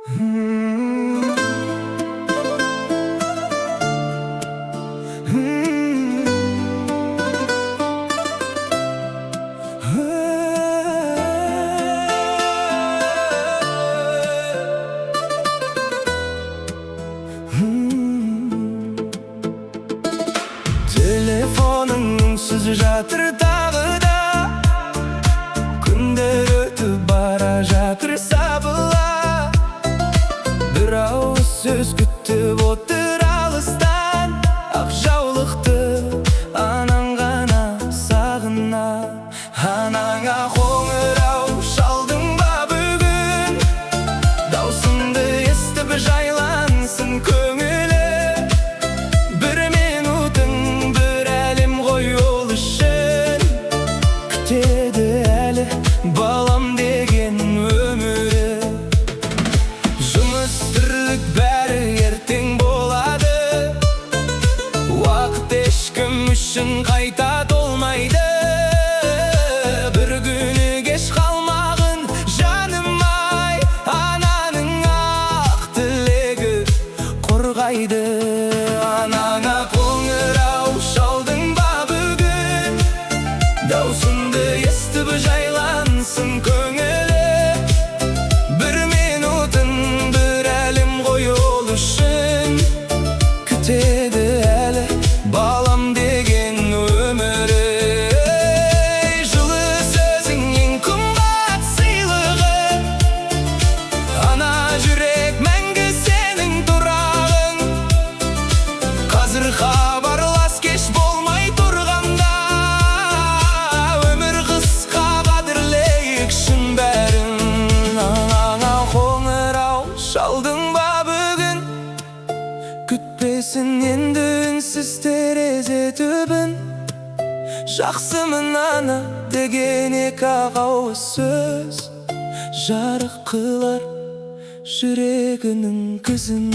Telefonun ünsüz жатыр тағы да, күндер өтіп бара жатыр сабыла. Бір ауыз сөз күтіп отыр алыстан, ақ жаулықты анаң ғана сағына. Анаңа қоңырау шалдың ба бүгін, даусыңды естіп жайлансын көңілі. Бір минутың бір әлем ғой ол үшін, күтеді әлі балам деген өмірі. Жұмыс тірлік бәрі ертең болады, уақыт ешкім үшін қайта толмайды. Бір күні кеш қалмағын жаным-ай, ананың ақ тілегі қорғайды. Анаңа қоңырау шалдың ба бүгін, даусыңды естіп жайлансын көңілі. Бір минутың бір әлем ғой ол үшін, күтеді әлі балам деген өмірі. Жылы сөзің ең қымбат сыйлығы, ана жүрек мәңгі сенің тұрағың. Қазір хабарлас кеш болмай тұрғанда, өмір қысқа қадірлейік шын бәрін. Анаңа қоңырау шалдың ба бүгін, күтпесін енді үнсіз терезе түбін. Жақсымын ана деген екі-ақ ауыз сөз, жарық қылар жүрегінің күзін.